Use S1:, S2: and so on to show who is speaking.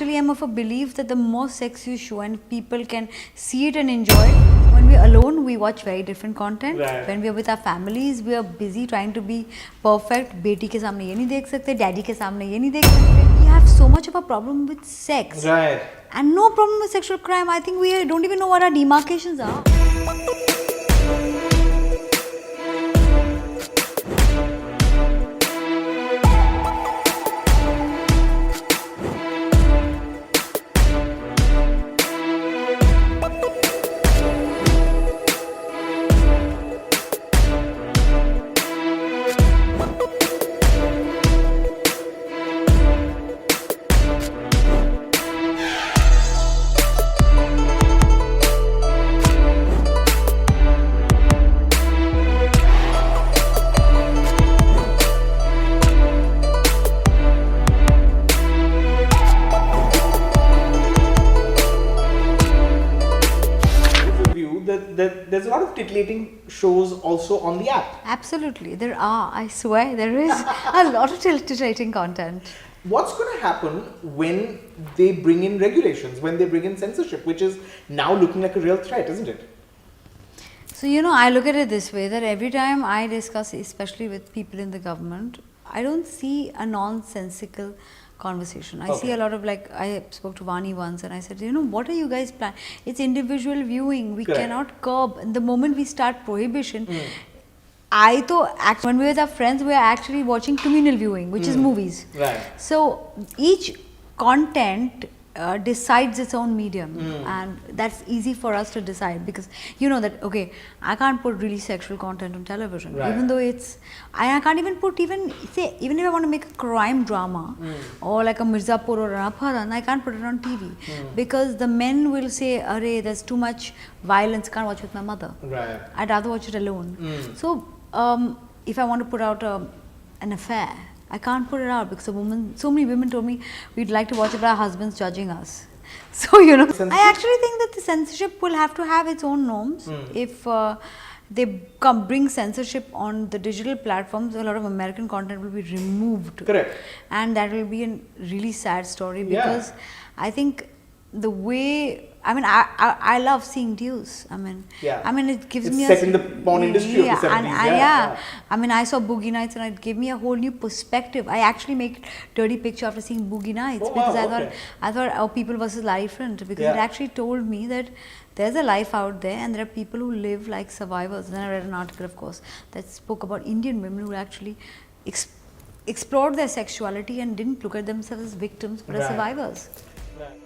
S1: Actually, I'm of a belief that the more sex you show and people can see it and enjoy it, when we're alone, we watch very different content.
S2: Right.
S1: When we're with our families, we are busy trying to be perfect. बेटी के सामने ये नहीं देख सकते, daddy के सामने ये नहीं देख सकते. We have so much of a problem with sex.
S2: Right.
S1: And no problem with sexual crime. I think we don't even know what our demarcations are.
S2: That there's a lot of titillating shows also on the app.
S1: Absolutely, there are. I swear, there is a lot of titillating content.
S2: What's going to happen when they bring in regulations, when they bring in censorship, which is now looking like a real threat, isn't it?
S1: So, you know, I look at it this way, that every time I discuss, especially with people in the government, I don't see a nonsensical conversation. I see a lot of, like, I spoke to Vani once and I said, you know, what are you guys planning? It's individual viewing. We
S2: Correct.
S1: cannot curb. And the moment we start prohibition, when we're with our friends, we're actually watching communal viewing, which is movies.
S2: Right.
S1: So each content decides its own medium, and that's easy for us to decide, because you know that, okay, I can't put really sexual content on television,
S2: Right.
S1: even though I can't even put even if I want to make a crime drama or like a Mirzapur or an Apharan, I can't put it on TV because the men will say, "Arey, there's too much violence, can't watch with my mother."
S2: Right.
S1: I'd rather watch it alone. So if I want to put out an affair, I can't put it out because so many women told me we'd like to watch it, but our husbands judging us. So, you know, I actually think that the censorship will have to have its own norms. If they bring censorship on the digital platforms, a lot of American content will be removed.
S2: Correct.
S1: And that will be a really sad story,
S2: Yeah.
S1: because I think the way, I mean, I love seeing Deuce. I mean, it gives
S2: It's
S1: me
S2: set in the porn industry of the 70s.
S1: yeah. I mean, I saw Boogie Nights and it gave me a whole new perspective. I actually make dirty picture after seeing Boogie Nights,
S2: Oh,
S1: because
S2: wow,
S1: I thought oh, People versus Life Front, because it actually told me that there's a life out there and there are people who live like survivors. Then I read an article, of course, that spoke about Indian women who actually explored their sexuality and didn't look at themselves as victims but as
S2: Right.
S1: survivors.
S2: Right.